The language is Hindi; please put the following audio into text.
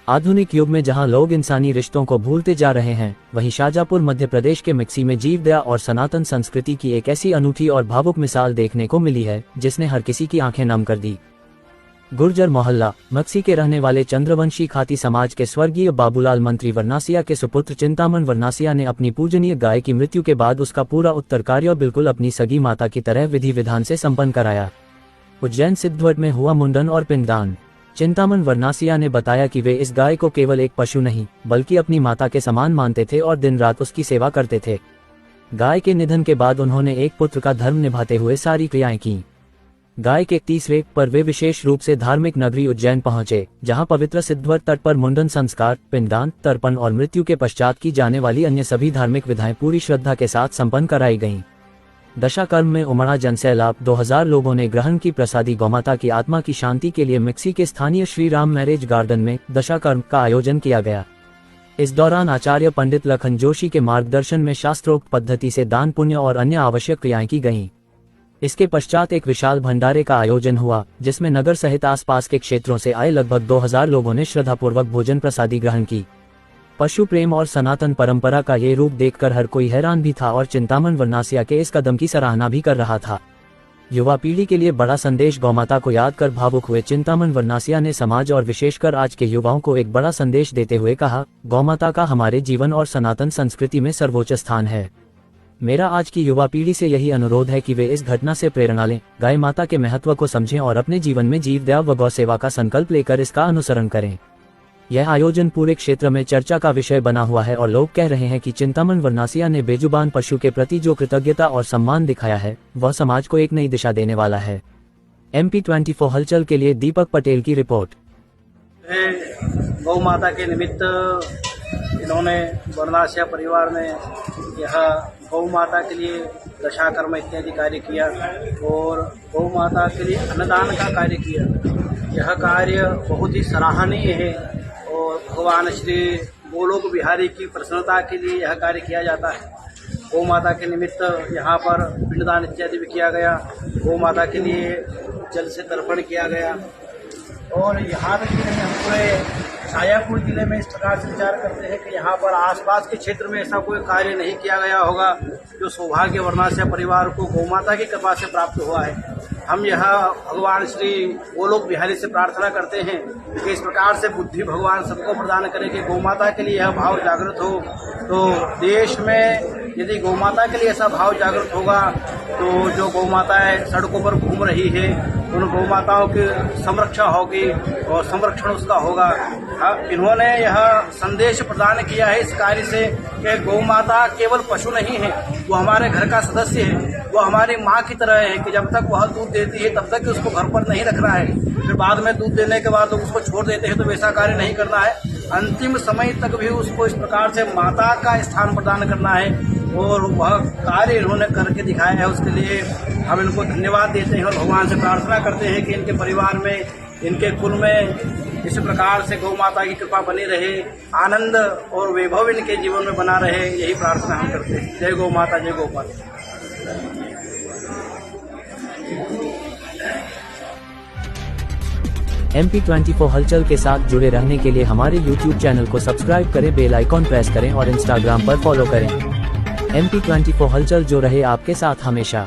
आधुनिक युग में जहां लोग इंसानी रिश्तों को भूलते जा रहे हैं, वहीं शाजापुर मध्य प्रदेश के मिक्सी में जीवदया और सनातन संस्कृति की एक ऐसी अनूठी और भावुक मिसाल देखने को मिली है जिसने हर किसी की आंखें नम कर दी। गुर्जर मोहल्ला मक्सी के रहने वाले चंद्रवंशी खाती समाज के स्वर्गीय बाबूलाल मंत्री वर्नासिया के सुपुत्र चिंतामन वर्नासिया ने अपनी पूजनीय गाय की मृत्यु के बाद उसका पूरा उत्तर कार्य बिल्कुल अपनी सगी माता की तरह विधि विधान से संपन्न कराया। उज्जैन सिद्धवट में हुआ मुंडन और पिंडदान। चिंतामन वर्नासिया ने बताया कि वे इस गाय को केवल एक पशु नहीं बल्कि अपनी माता के समान मानते थे और दिन रात उसकी सेवा करते थे। गाय के निधन के बाद उन्होंने एक पुत्र का धर्म निभाते हुए सारी क्रियाएं की। गाय के 31वें पर वे विशेष रूप से धार्मिक नगरी उज्जैन पहुंचे, जहां पवित्र सिद्धवट तट पर मुंडन संस्कार, पिंडदान, तर्पण और मृत्यु के पश्चात की जाने वाली अन्य सभी धार्मिक विधाएं पूरी श्रद्धा के साथ संपन्न कराई गईं। दशाकर्म में उमड़ा जनसैलाब 2000 लोगों ने ग्रहण की प्रसादी गौमाता की आत्मा की शांति के लिए मिक्सी के स्थानीय श्री राम मैरिज गार्डन में दशाकर्म का आयोजन किया गया। इस दौरान आचार्य पंडित लखन जोशी के मार्गदर्शन में शास्त्रोक्त पद्धति से दान पुण्य और अन्य आवश्यक क्रियाएं की गईं। इसके पश्चात एक विशाल भंडारे का आयोजन हुआ, जिसमें नगर सहित आसपास के क्षेत्रों से आए लगभग 2000 लोगों ने श्रद्धापूर्वक भोजन प्रसादी ग्रहण की। पशु प्रेम और सनातन परंपरा का ये रूप देखकर हर कोई हैरान भी था और चिंतामन वर्नासिया के इस कदम की सराहना भी कर रहा था। युवा पीढ़ी के लिए बड़ा संदेश। गौमाता को याद कर भावुक हुए चिंतामन वर्नासिया ने समाज और विशेषकर आज के युवाओं को एक बड़ा संदेश देते हुए कहा, गौमाता का हमारे जीवन और सनातन संस्कृति में सर्वोच्च स्थान है। मेरा आज की युवा पीढ़ी से यही अनुरोध है कि वे इस घटना से प्रेरणा लें, गाय माता के महत्व को समझें और अपने जीवन में जीवदया व गौ सेवा का संकल्प लेकर इसका अनुसरण करें। यह आयोजन पूरे क्षेत्र में चर्चा का विषय बना हुआ है और लोग कह रहे हैं कि चिंतामन वर्नासिया ने बेजुबान पशु के प्रति जो कृतज्ञता और सम्मान दिखाया है, वह समाज को एक नई दिशा देने वाला है। MP24 हलचल के लिए दीपक पटेल की रिपोर्ट। गौ माता के निमित्त इन्होंने वर्नासिया परिवार ने यह गौ माता के लिए दशाकर्म इत्यादि कार्य किया और गौ माता के लिए अन्नदान का कार्य किया। यह कार्य बहुत ही सराहनीय है और भगवान श्री गोलोक बिहारी की प्रसन्नता के लिए यह कार्य किया जाता है। गौ माता के निमित्त यहाँ पर पिंडदान इत्यादि भी किया गया। गौ माता के लिए जल से तर्पण किया गया और यहाँ तक कि हम पूरे शाजापुर जिले में इस प्रकार से विचार करते हैं कि यहाँ पर आसपास के क्षेत्र में ऐसा कोई कार्य नहीं किया गया होगा जो सौभाग्य वर्नासिया परिवार को गौ माता की कृपा से प्राप्त हुआ है। हम यह भगवान श्री गोलोक बिहारी से प्रार्थना करते हैं कि इस प्रकार से बुद्धि भगवान सबको प्रदान करें कि गौ माता के लिए यह भाव जागृत हो। तो देश में यदि गौ माता के लिए ऐसा भाव जागृत होगा तो जो गौ माताएं सड़कों पर घूम रही है उन गौ माताओं की संरक्षा होगी और संरक्षण उसका होगा। इन्होंने यह संदेश प्रदान किया है इस कार्य से कि गौ माता केवल पशु नहीं है, वो हमारे घर का सदस्य है। वो हमारी माँ की तरह है कि जब तक वह दूध देती है तब तक उसको घर पर नहीं रखना है, फिर बाद में दूध देने के बाद उसको छोड़ देते हैं तो वैसा कार्य नहीं करना है। अंतिम समय तक भी उसको इस प्रकार से माता का स्थान प्रदान करना है और वह कार्य इन्होंने करके दिखाया है। उसके लिए हम इनको धन्यवाद देते हैं और भगवान से प्रार्थना करते हैं कि इनके परिवार में, इनके कुल में इस प्रकार से गौ माता की कृपा बनी रहे, आनंद और वैभव इनके जीवन में बना रहे, यही प्रार्थना हम करते हैं। जय गौ माता, जय गोपाल। MP24 हलचल के साथ जुड़े रहने के लिए हमारे YouTube चैनल को सब्सक्राइब करें, बेल आइकॉन प्रेस करें और Instagram पर फॉलो करें। MP24 हलचल जो रहे आपके साथ हमेशा।